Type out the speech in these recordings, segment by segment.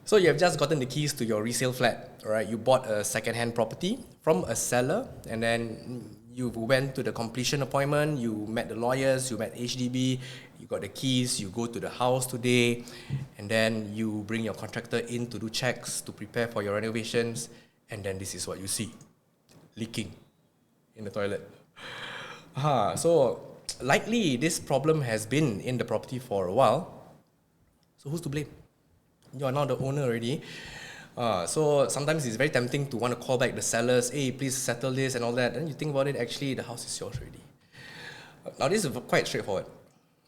So you have just gotten the keys to your resale flat, right? You bought a second-hand property from a seller, and then you went to the completion appointment, you met the lawyers, you met HDB, you got the keys, you go to the house today, and then you bring your contractor in to do checks, to prepare for your renovations, and then this is what you see, leaking in the toilet. So likely this problem has been in the property for a while. So who's to blame? You are now the owner already. So sometimes it's very tempting to want to call back the sellers, hey, please settle this and all that. And you think about it, actually the house is yours already. Now this is quite straightforward.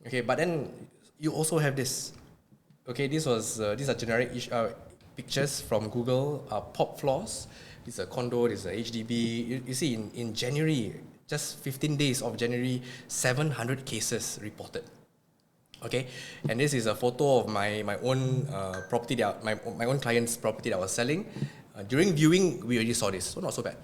Okay, but then you also have this. Okay, these are generic pictures from Google, pop floors. This is a condo, this is a HDB. You see, in January, just 15 days of January, 700 cases reported. Okay, and this is a photo of my own property, my own client's property that I was selling. During viewing, we already saw this, so not so bad.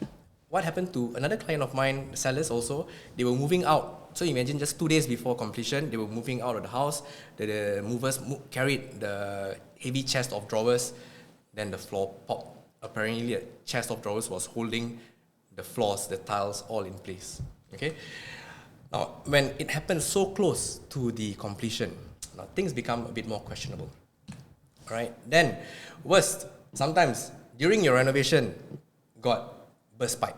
What happened to another client of mine, sellers also, they were moving out. So imagine just 2 days before completion, they were moving out of the house. The movers carried the heavy chest of drawers, then the floor popped. Apparently, a chest of drawers was holding the floors, the tiles, all in place. Okay. Now, when it happens so close to the completion, now things become a bit more questionable. Right? Then, worst, sometimes during your renovation, got burst pipe.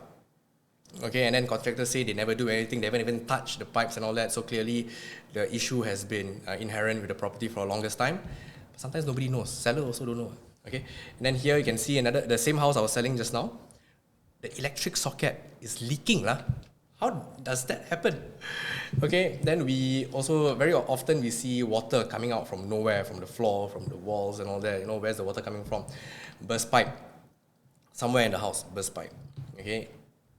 Okay, and then contractors say they never do anything, they haven't even touched the pipes and all that, so clearly the issue has been inherent with the property for the longest time. But sometimes nobody knows, seller also don't know. Okay, and then here you can see the same house I was selling just now. The electric socket is leaking lah. How does that happen? Okay, then we also very often we see water coming out from nowhere, from the floor, from the walls and all that. You know, where's the water coming from? Burst pipe. Somewhere in the house, burst pipe. Okay.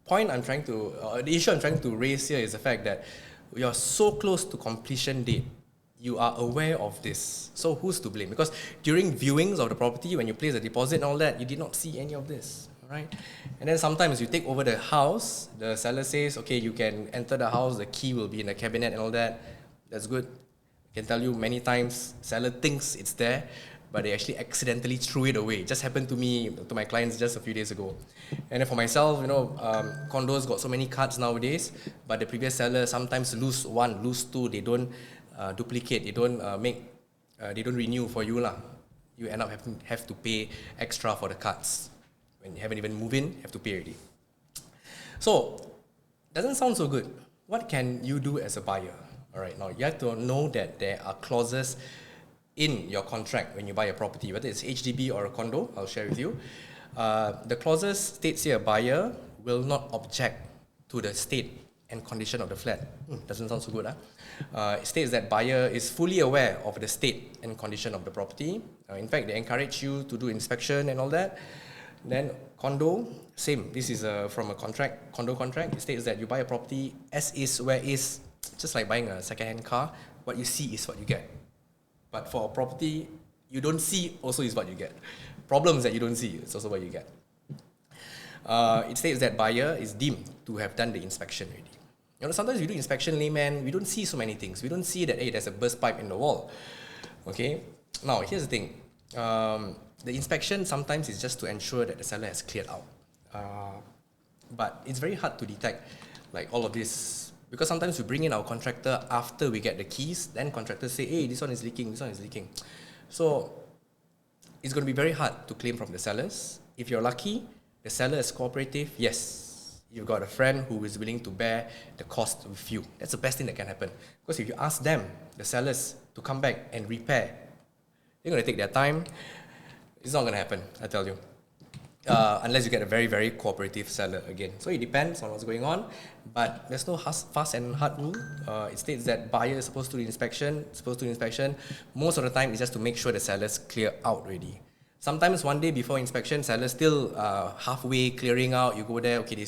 The issue I'm trying to raise here is the fact that we are so close to completion date. You are aware of this. So who's to blame? Because during viewings of the property, when you place a deposit and all that, you did not see any of this. Right? And then sometimes you take over the house, the seller says, okay, you can enter the house, the key will be in the cabinet and all that. That's good. I can tell you many times, seller thinks it's there, but they actually accidentally threw it away. It just happened to me, to my clients just a few days ago. And then for myself, condos got so many cards nowadays, but the previous seller sometimes lose one, lose two, they don't duplicate, they don't they don't renew for you lah. You end up have to pay extra for the cards. When you haven't even moved in, you have to pay already. So, doesn't sound so good. What can you do as a buyer? All right, now you have to know that there are clauses in your contract when you buy a property, whether it's HDB or a condo. I'll share with you. The clauses states here, buyer will not object to the state and condition of the flat. Doesn't sound so good, huh? It states that buyer is fully aware of the state and condition of the property. In fact, they encourage you to do inspection and all that. Then condo, same. This is from a condo contract. It states that you buy a property as is, where is, just like buying a second-hand car. What you see is what you get. But for a property, you don't see also is what you get. Problems that you don't see, it's also what you get. It states that buyer is deemed to have done the inspection already. You know, sometimes we do inspection, layman, we don't see so many things. We don't see that, hey, there's a burst pipe in the wall. Okay? Now, here's the thing. The inspection sometimes is just to ensure that the seller has cleared out. But it's very hard to detect like all of this, because sometimes we bring in our contractor after we get the keys, then contractors say, hey, this one is leaking, this one is leaking. So it's going to be very hard to claim from the sellers. If you're lucky, the seller is cooperative, yes, you've got a friend who is willing to bear the cost with you. That's the best thing that can happen. Because if you ask them, the sellers, to come back and repair, they're going to take their time. It's not going to happen, I tell you. Unless you get a very, very cooperative seller again. So it depends on what's going on, but there's no fast and hard rule. It states that buyer is supposed to do inspection, Most of the time, it's just to make sure the sellers clear out already. Sometimes one day before inspection, sellers still halfway clearing out. You go there, okay, you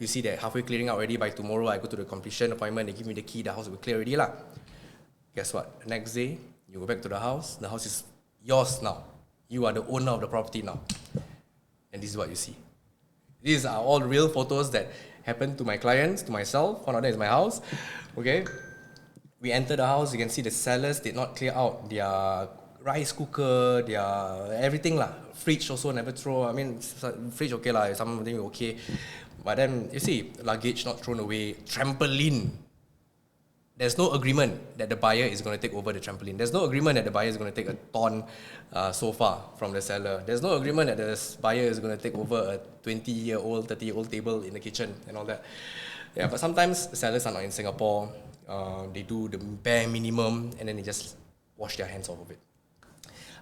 see that halfway clearing out already. By tomorrow, I go to the completion appointment, they give me the key, the house will clear already lah. Guess what? The next day, you go back to the house is yours now. You are the owner of the property now. And this is what you see. These are all real photos that happened to my clients, to myself. One of them is my house. Okay. We enter the house, you can see the sellers did not clear out their rice cooker, their everything lah. Fridge also never throw. I mean, fridge okay lah, something okay. But then you see, luggage not thrown away, trampoline. There's no agreement that the buyer is going to take over the trampoline. There's no agreement that the buyer is going to take a torn sofa from the seller. There's no agreement that the buyer is going to take over a 20-year-old, 30-year-old table in the kitchen and all that. Yeah, but sometimes sellers are not in Singapore. They do the bare minimum and then they just wash their hands off of it.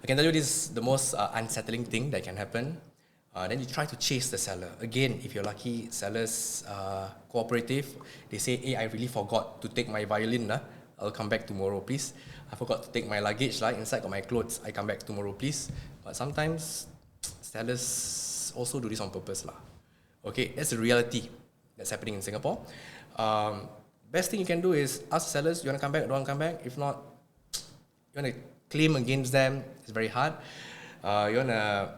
I can tell you this is the most unsettling thing that can happen. Then you try to chase the seller. Again, if you're lucky, sellers cooperative. They say, hey, I really forgot to take my violin. I'll come back tomorrow, please. I forgot to take my luggage. Inside got my clothes. I come back tomorrow, please. But sometimes sellers also do this on purpose. Okay, that's the reality that's happening in Singapore. Best thing you can do is ask sellers, you want to come back or don't want to come back? If not, you want to claim against them, it's very hard. You want to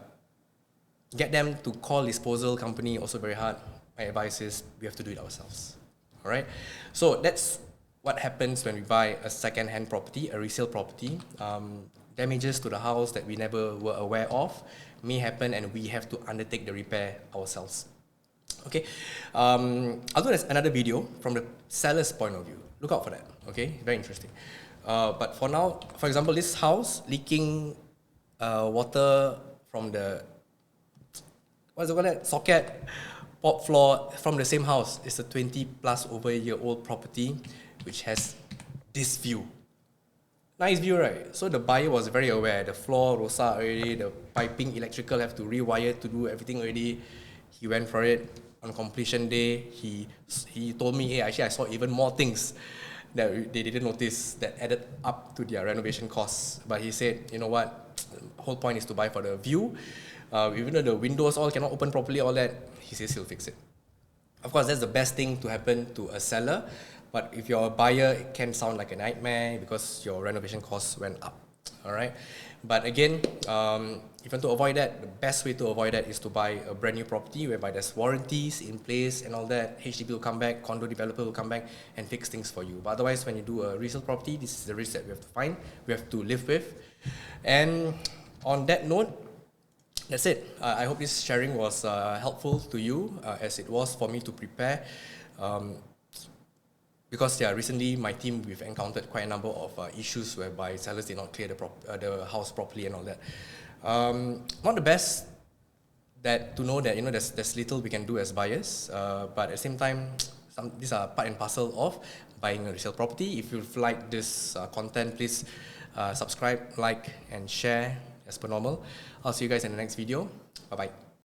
get them to call disposal company, also very hard. My advice is we have to do it ourselves. All right. So that's what happens when we buy a second-hand property, a resale property. Damages to the house that we never were aware of may happen, and we have to undertake the repair ourselves. Okay. I'll do another video from the seller's point of view. Look out for that. Okay. Very interesting. But for now, for example, this house leaking water from the socket, pop floor from the same house. It's a 20+ over year old property which has this view. Nice view, right? So the buyer was very aware. The floor rosak already, the piping, electrical have to rewire to do everything already. He went for it. On completion day, he told me, hey, actually I saw even more things that they didn't notice that added up to their renovation costs. But he said, you know what, the whole point is to buy for the view. Even though the windows all cannot open properly, all that, he says he'll fix it. Of course, that's the best thing to happen to a seller. But if you're a buyer, it can sound like a nightmare because your renovation costs went up. All right. But again, if you want to avoid that, the best way to avoid that is to buy a brand new property whereby there's warranties in place and all that. HDB will come back, condo developer will come back and fix things for you. But otherwise, when you do a resale property, this is the risk that we have to find, we have to live with. And on that note, that's it. I hope this sharing was helpful to you as it was for me to prepare. Because recently my team, we've encountered quite a number of issues whereby sellers did not clear the house properly and all that. Not the best to know that there's little we can do as buyers, but at the same time, these are part and parcel of buying a resale property. If you've liked this content, please subscribe, like, and share as per normal. I'll see you guys in the next video. Bye bye.